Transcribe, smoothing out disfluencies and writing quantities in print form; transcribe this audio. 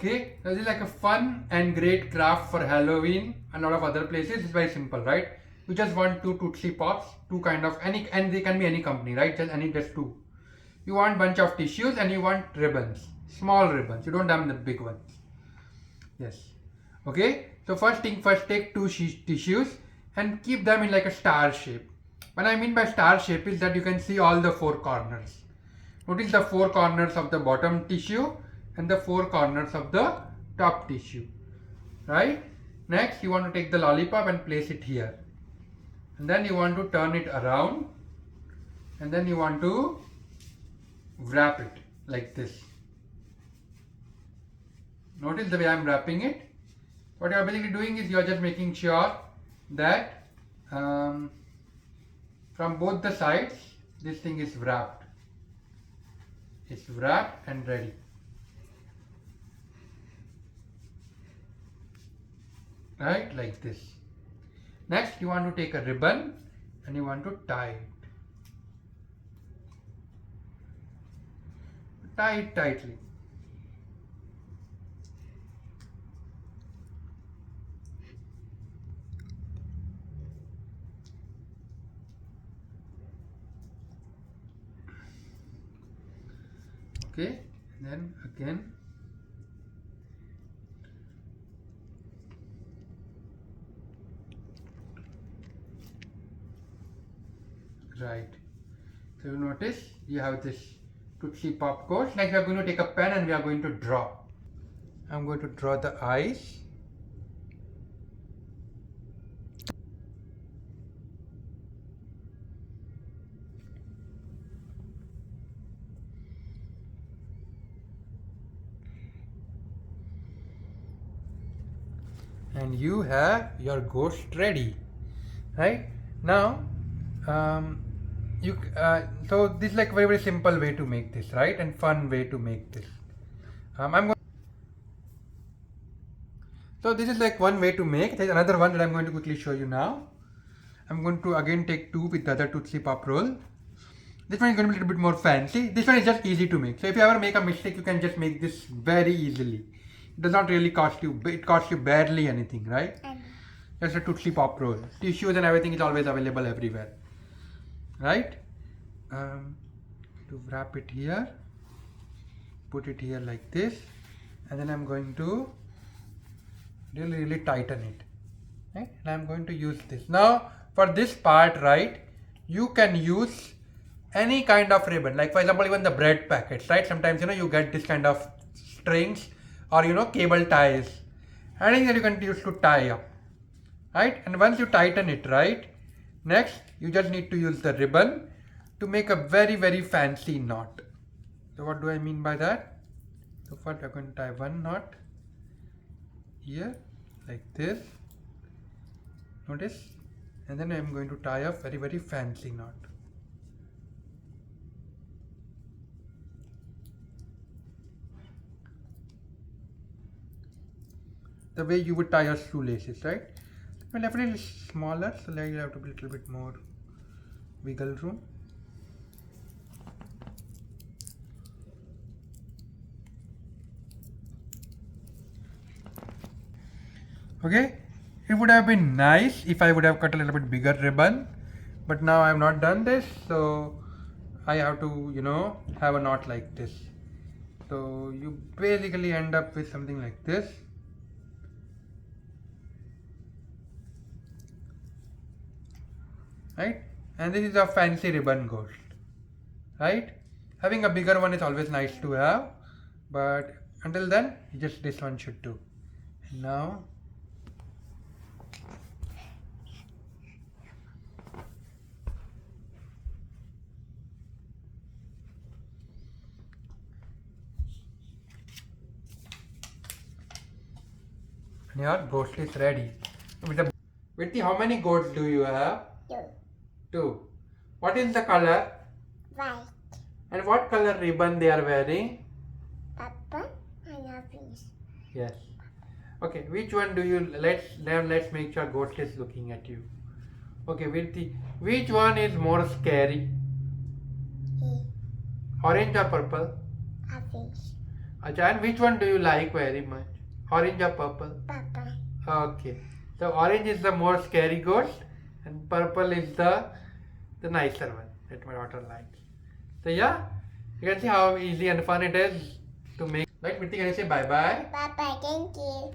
Okay, this is like a fun and great craft for Halloween and a lot of other places. It's very simple, right? You just want two Tootsie Pops, two kind of any, and they can be any company, right? Just two. You want bunch of tissues and you want ribbons, small ribbons. You don't have the big ones. Yes. Okay. So first thing first, take two tissues and keep them in like a star shape. What I mean by star shape is that you can see all the four corners. Notice the four corners of the bottom tissue and the four corners of the top tissue, right? Next, you want to take the lollipop and place it here, and then you want to turn it around, and then you want to wrap it like this. Notice the way I'm wrapping it. What you're basically doing is you're just making sure that from both the sides this thing is wrapped. It's wrapped and ready. Right, like this. Next, you want to take a ribbon and you want to tie it. Tie it tightly. Okay, and then again. Right. So you notice you have this Tootsie Pop coat. Next we are going to take a pen and we are going to draw. I'm going to draw the eyes. And you have your ghost ready. Right? Now so this is like a very simple way to make this, right? And fun way to make this. So this is like one way to make. There's another one that I'm going to quickly show you now. I'm going to again take two with the other Tootsie Pop roll. This one is going to be a little bit more fancy. This one is just easy to make. So if you ever make a mistake, you can just make this very easily. It does not really cost you, it costs you barely anything, right? Just a Tootsie Pop roll. Tissues and everything is always available everywhere. Right? To wrap it here, put it here like this, and then I'm going to really tighten it. Right? And I'm going to use this. Now for this part, right, you can use any kind of ribbon, like for example even the bread packets, right? Sometimes you get this kind of strings or cable ties, anything that you can use to tie up, right? And once you tighten it, right, next you just need to use the ribbon to make a very fancy knot. So what do I mean by that? So first we're going to tie one knot here like this, notice, and then I'm going to tie a very fancy knot. The way you would tie your shoelaces, right? Well, definitely smaller, so like you have to be a little bit more wiggle room. Okay, it would have been nice if I would have cut a little bit bigger ribbon, but now I have not done this, so I have to have a knot like this. So you basically end up with something like this. Right? And this is a fancy ribbon ghost, right? Having a bigger one is always nice to have, but until then just this one should do. And now your ghost is ready. With how many goats do you have? Two. What is the color? White. And what color ribbon they are wearing? Purple and orange. Yes. Okay, which one do you, let's make sure ghost is looking at you. Okay, which one is more scary? Orange or purple? Orange. Acha, and which one do you like very much? Orange or purple? Papa. Okay. So orange is the more scary ghost, and purple is the nicer one that my daughter likes. So yeah, you can see how easy and fun it is to make. Right, Miti, can you say bye bye? Papa, thank you.